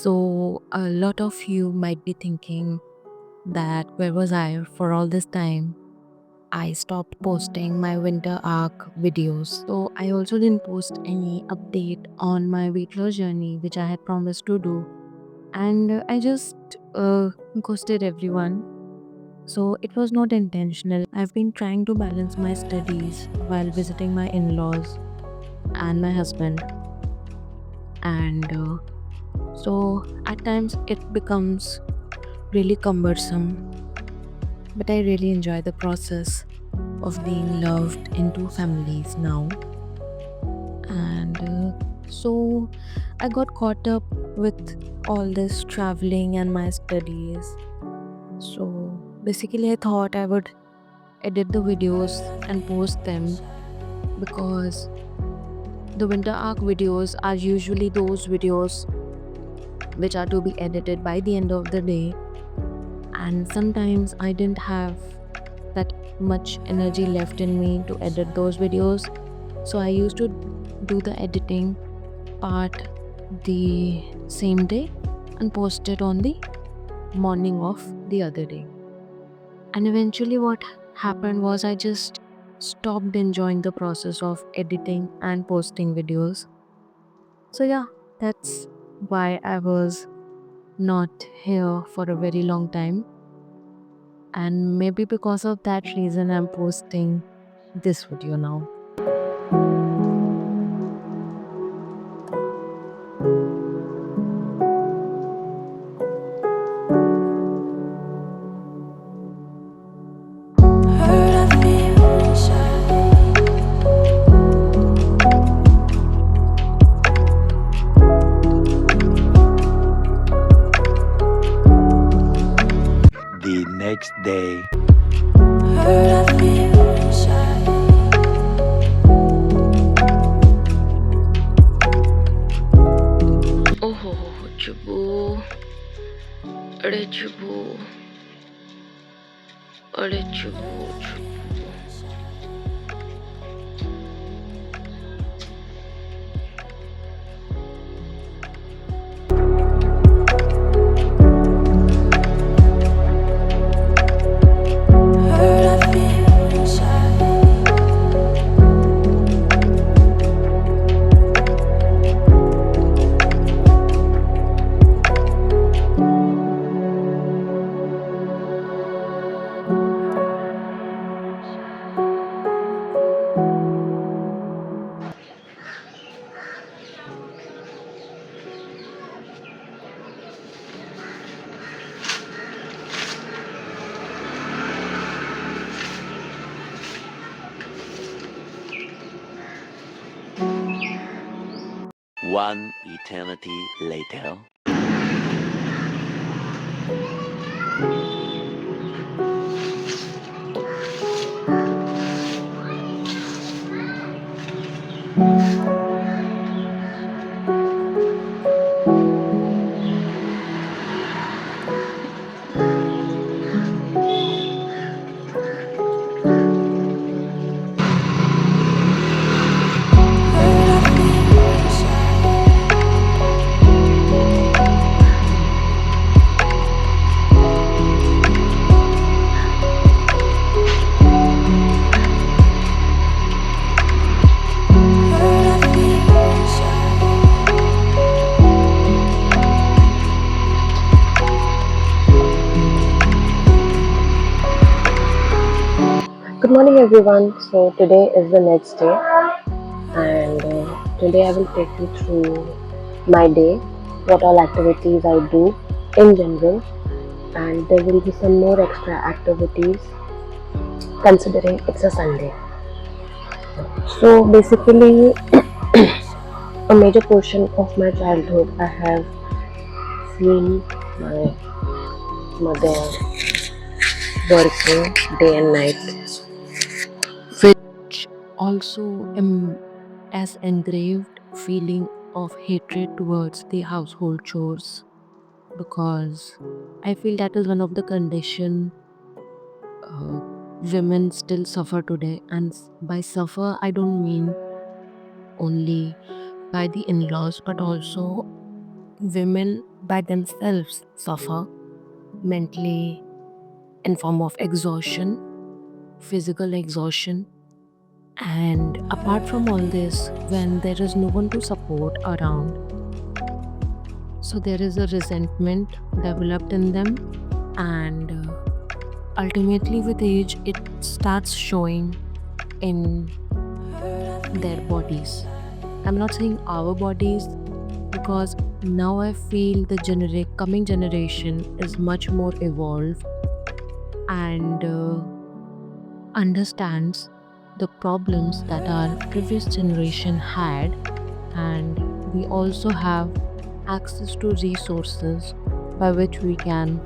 So, a lot of you might be thinking that where was I for all this time? I stopped posting my winter arc videos. So, I also didn't post any update on my weight loss journey, which I had promised to do. And I just ghosted everyone. So, it was not intentional. I've been trying to balance my studies while visiting my in laws and my husband. And so, at times, it becomes really cumbersome, but I really enjoy the process of being loved in two families now. And so I got caught up with all this traveling and my studies. So basically, I thought I would edit the videos and post them because the winter arc videos are usually those videos which are to be edited by the end of the day. And sometimes I didn't have that much energy left in me to edit those videos. So I used to do the editing part the same day and post it on the morning of the other day. And eventually, what happened was I just stopped enjoying the process of editing and posting videos. So, yeah, that's why I was not here for a very long time. And maybe because of that reason, I'm posting this video now. Hurt, I feel inside. The next day. Hurt, I feel inside. ओहो चुबू अरे चुबू अरे चुबू चुबू Hurt, I feel inside. One eternity later. Hurt, I feel inside. Hurt, I feel inside. Good morning, everyone. So, today is the next day, and today I will take you through my day, what all activities I do in general, and there will be some more extra activities considering it's a Sunday. So, basically, a major portion of my childhood I have seen my mother working day and night. Which also as engraved feeling of hatred towards the household chores, because I feel that is one of the condition uh, women still suffer today. And by suffer, I don't mean only by the in-laws, but also women by themselves suffer mentally in form of exhaustion, physical exhaustion, and apart from all this, when there is no one to support around, so there is a resentment developed in them, and ultimately with age it starts showing in their bodies. I'm not saying our bodies, because now I feel the coming generation is much more evolved and understands the problems that our previous generation had, and we also have access to resources by which we can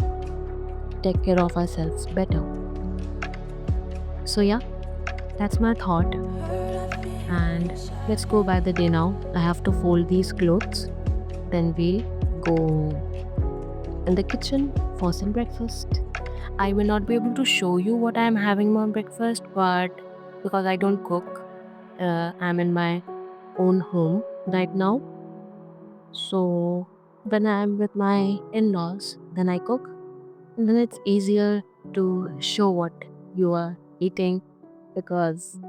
take care of ourselves better. So yeah, that's my thought, and let's go by the day now. I have to fold these clothes, then we'll go in the kitchen for some breakfast. I will not be able to show you what I'm having for breakfast, but because I don't cook, I'm in my own home right now. So when I'm with my in-laws, then I cook, and then it's easier to show what you are eating, because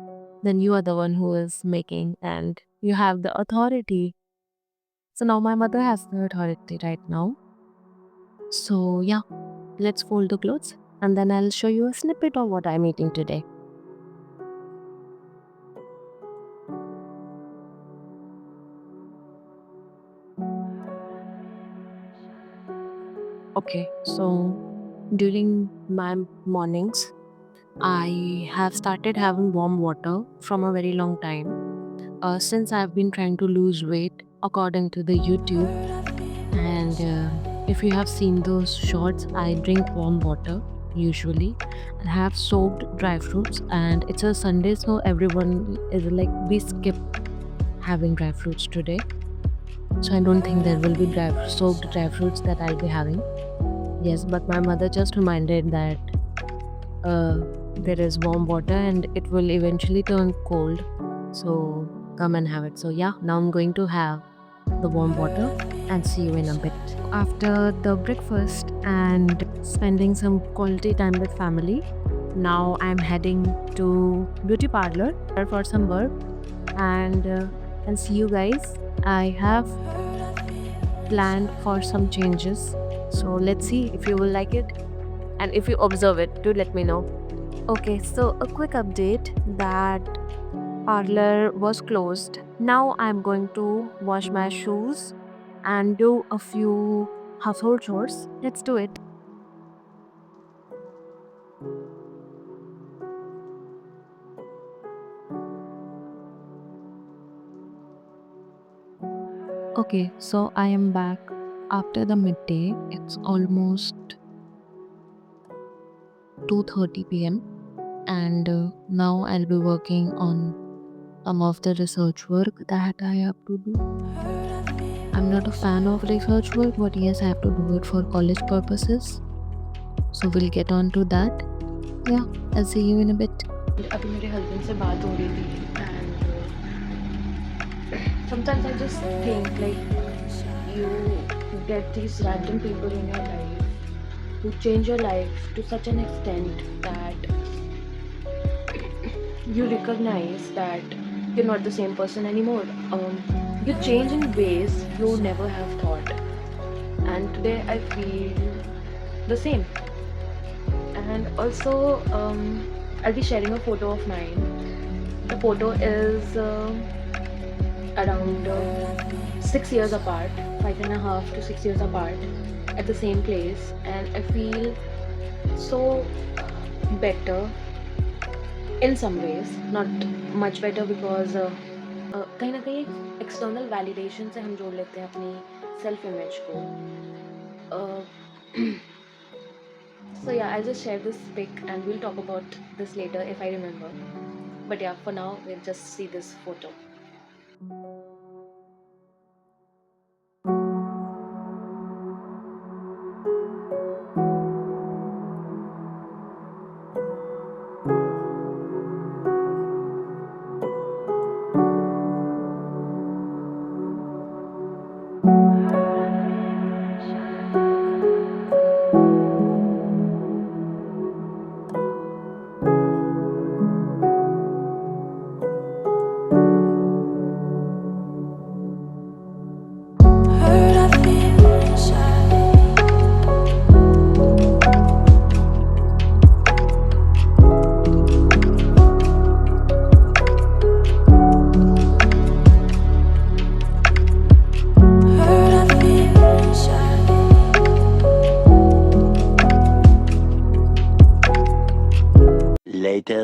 then you are the one who is making and you have the authority. So now my mother has the authority right now. So yeah, let's fold the clothes and then I'll show you a snippet of what I'm eating today. Okay, so during my mornings, I have started having warm water from a very long time. Since I've been trying to lose weight according to the YouTube, and if you have seen those shorts, I drink warm water usually and have soaked dry fruits. And it's a Sunday, so everyone is like, we skip having dry fruits today. So I don't think there will be soaked dry fruits that I'll be having. Yes, but my mother just reminded that there is warm water and it will eventually turn cold. So come and have it. So yeah, now I'm going to have the warm water and see you in a bit. After the breakfast and spending some quality time with family, now I'm heading to beauty parlor for some work, and see you guys. I have planned for some changes, so let's see if you will like it, and if you observe it, do let me know. Okay, so a quick update that parlor was closed. Now I'm going to wash my shoes and do a few household chores. Let's do it. Okay, so I am back after the midday. It's almost 2:30 p.m. and now I'll be working on some of the research work that I have to do. I'm not a fan of research work, but yes, I have to do it for college purposes. So we'll get on to that. Yeah, I'll see you in a bit. अभी मेरे husband से बात हो रही थी and sometimes I just think like you get these random people in your life who change your life to such an extent that you recognize that you're not the same person anymore. You change in ways you never have thought, and today I feel the same. And also, I'll be sharing a photo of mine. The photo is around 6 years apart, 5.5 to 6 years apart, at the same place, and I feel so better in some ways, not much better, because कहीं ना कहीं external validation से हम जोड़ लेते हैं अपनी self image को. So yeah, I'll just share this pic and we'll talk about this later if I remember. But yeah, for now we'll just see this photo.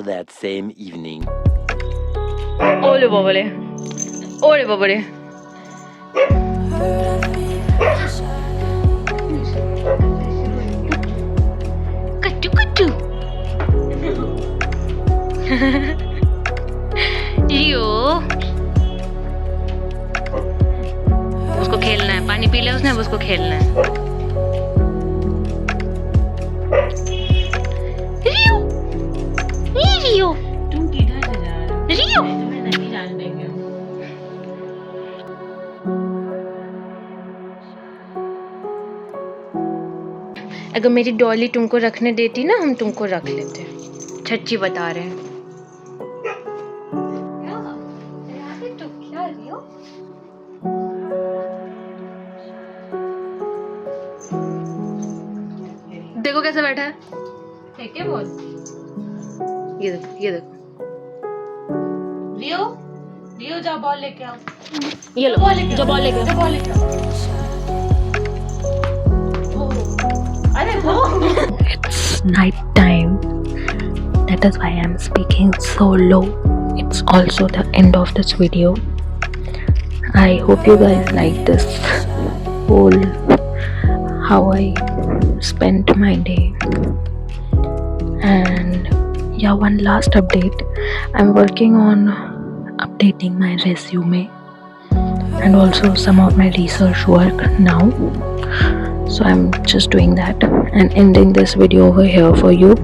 that same evening. Ole babale. Ole babale. Kuttu kuttu. रियो उसको खेलना है, पानी P ले उसने, अब उसको खेलना है। रियो रियो तुम किधर से जा रहे हो? रियो तुम्हें नहीं जान देंगे। अगर मेरी डॉली तुमको रखने देती ना, हम तुमको रख लेते। छच्ची बता रहे हैं। देखो कैसे बैठा है, ठीक है बोल। ये देखो ये देखो, रियो रियो जाओ बॉल लेके आओ। ये लो जो बॉल लेके जो बॉल लेके आओ। अरे वो It's night time. That is why I'm speaking so low. It's also the end of this video. I hope you guys like this whole how I spent my day. And yeah, one last update. I'm working on updating my resume and also some of my research work now. So I'm just doing that and ending this video over here for you.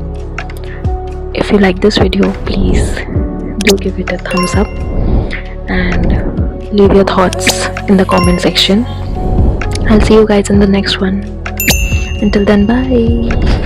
If you like this video, please do give it a thumbs up and leave your thoughts in the comment section. I'll see you guys in the next one. Until then, bye.